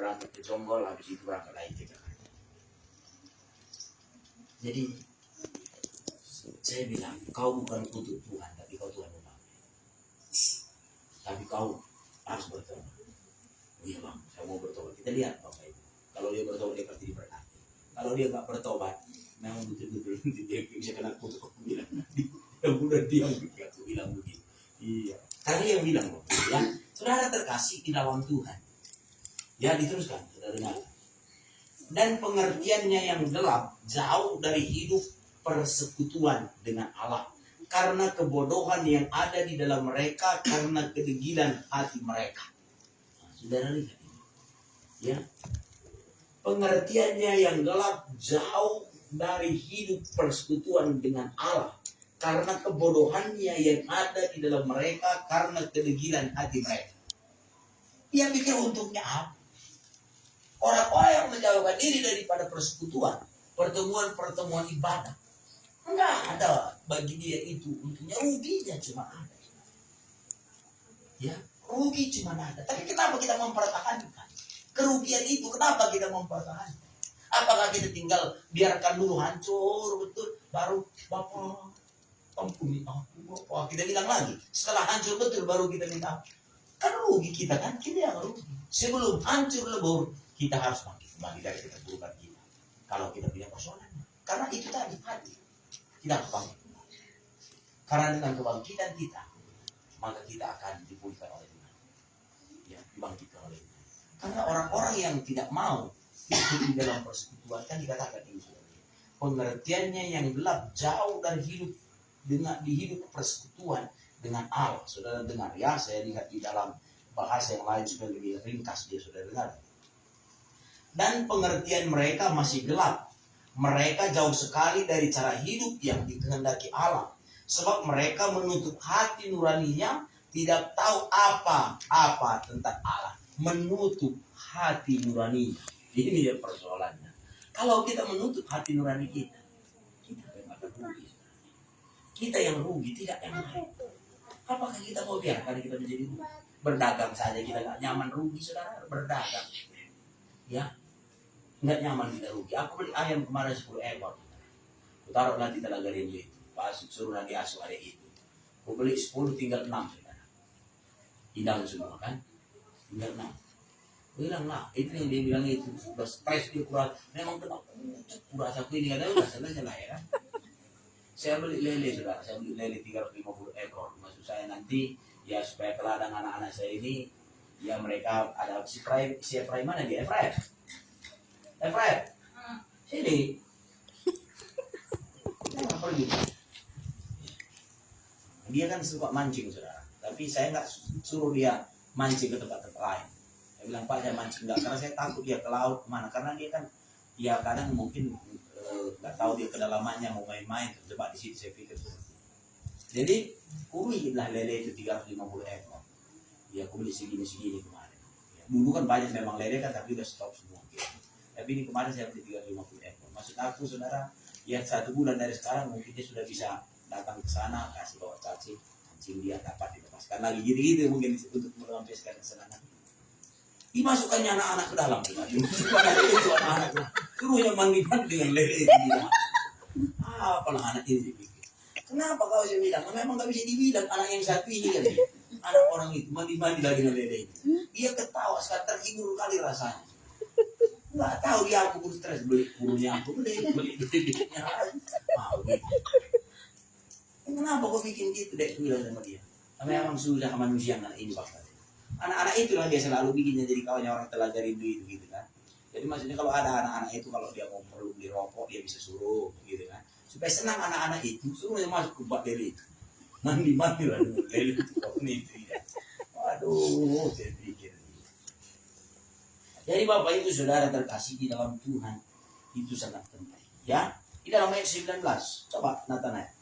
berangkat ke Jonggol, habis itu berangkat lagi ke Jakarta. Jadi saya bilang, kau bukan kutuk Tuhan, tapi kau Tuhan umat. Tapi kau harus bertobat. Oh iya bang, saya mau bertobat. Kita lihat Bapak Ibu. Kalau dia bertobat, dia pasti diberkati. Kalau dia nggak bertobat, memang betul-betul dia bisa kena kutuk. Aku bilang nanti, yang udah diam, aku bilang begitu. Iya, karena dia yang bilang, ya, saudara terkasih di dalam Tuhan. Ya diteruskan, saudara dengar. Dan pengertiannya yang gelap jauh dari hidup persekutuan dengan Allah, karena kebodohan yang ada di dalam mereka, karena kedegilan hati mereka. Nah, saudara lihat ini, ya, pengertiannya yang gelap jauh dari hidup persekutuan dengan Allah, karena kebodohannya yang ada di dalam mereka, karena kedegilan hati mereka. Dia pikir untungnya apa? Orang-orang yang menjauhkan diri daripada persekutuan, pertemuan-pertemuan ibadah, enggak ada bagi dia itu untungnya, ruginya cuma ada. Ya, rugi cuma ada. Tapi kenapa kita mempertahankan kerugian itu? Kenapa kita mempertahankan? Apakah kita tinggal biarkan dulu hancur betul, baru Bapak ampuni aku Bapak, kita bilang lagi setelah hancur betul baru kita minta? Kan rugi kita kan, kita yang rugi. Sebelum hancur lebur, kita harus bangkit kembali dari keterpurukan kita. Kalau kita punya persoalan, karena itu tadi hati, kita harus bangkit kembali. Karena dengan kebangkitan kita, maka kita akan dipulihkan oleh Tuhan. Ya, dibangkitkan oleh Tuhan. Karena orang-orang yang tidak mau hidup di dalam persekutuan, kan dikatakan ini, pengertiannya yang gelap jauh dari hidup di hidup persekutuan dengan Allah. Saudara dengar ya, saya lihat di dalam bahasa yang lain sudah lebih ringkas dia, saudara dengar. Dan pengertian mereka masih gelap. Mereka jauh sekali dari cara hidup yang dikehendaki Allah. Sebab mereka menutup hati nuraninya, tidak tahu apa-apa tentang Allah. Menutup hati nuraninya. Ini dia persoalannya. Kalau kita menutup hati nurani kita yang akan rugi. Kita yang rugi, tidak yang lain. Apakah kita mau biarkan kita menjadi rugi? Berdagang saja kita nggak nyaman, rugi saudara, berdagang. Ya, nggak nyaman kita rugi. Aku beli ayam kemarin 10 ekor. Aku taruh nanti Telaga Rindu itu. Pas suruh nanti asuh ada itu. Aku beli 10 tinggal 6 saudara. Hidang semua kan? Tinggal 6. Bilang lah, itu yang dia bilang itu. Udah stres dia kurang. Memang kena kurang aku ini ada udah selesai lah ya. Saya beli lele saudara. Saya beli lele 350 ekor. Maksud saya nanti ya supaya keladang anak-anak saya ini, ya mereka ada si Efraim mana dia? Efraim, sini. Jangan pergi. Dia kan suka mancing saudara. Tapi saya nggak suruh dia mancing ke tempat-tempat lain. Saya bilang Pak, saya mancing nggak, karena saya takut dia ke laut kemana. Karena dia kan, ya kadang mungkin nggak tahu dia kedalamannya mau main-main terjebak di situ, saya pikir. Jadi kulilah lele itu 350 ekor. Ya aku beli segini kemarin. Ya, dulu kan banyak memang lele kan, tapi udah stop semua. Gitu. Tapi ini kemarin saya beli 350 ekor. Maksud aku saudara, ya 1 bulan dari sekarang mungkin dia sudah bisa datang ke sana, kasih bawa cacing, anjing dia dapat dilepaskan lagi gitu mungkin untuk melampiaskan kesenangan. Dimasukkannya anak-anak ke dalam, dimasukkan itu anak-anak, suruhnya mandi-mandi dengan lele itu dia. Apalah anak ini dipikir. Kenapa kau saya bilang? Memang gak bisa dibilang anak yang satu ini kan. Anak orang itu mandi-mandi lagi dengan lele itu. Dia ketawa sekali, terhibur kali rasanya. Nggak tahu dia aku stres beli burunya, aku beli mau gitu. Kenapa kau bikin gitu dek, bilang sama dia. Memang sudah manusia anak ini Bapak. Anak-anak itulah dia selalu bikinnya jadi kawannya orang Telaga Rindu itu gitu kan. Jadi maksudnya kalau ada anak-anak itu, kalau dia mau perlu beli rokok dia bisa suruh gitu kan. Supaya senang anak-anak itu, suruh dia masuk ke bak lele itu. Mandi-mandi lah dengan lele itu, itu ya. Waduh, saya pikir. Jadi Bapak Ibu Saudara terkasih di dalam Tuhan, itu sangat penting. Ya, di dalam ayat 19, coba Natanael.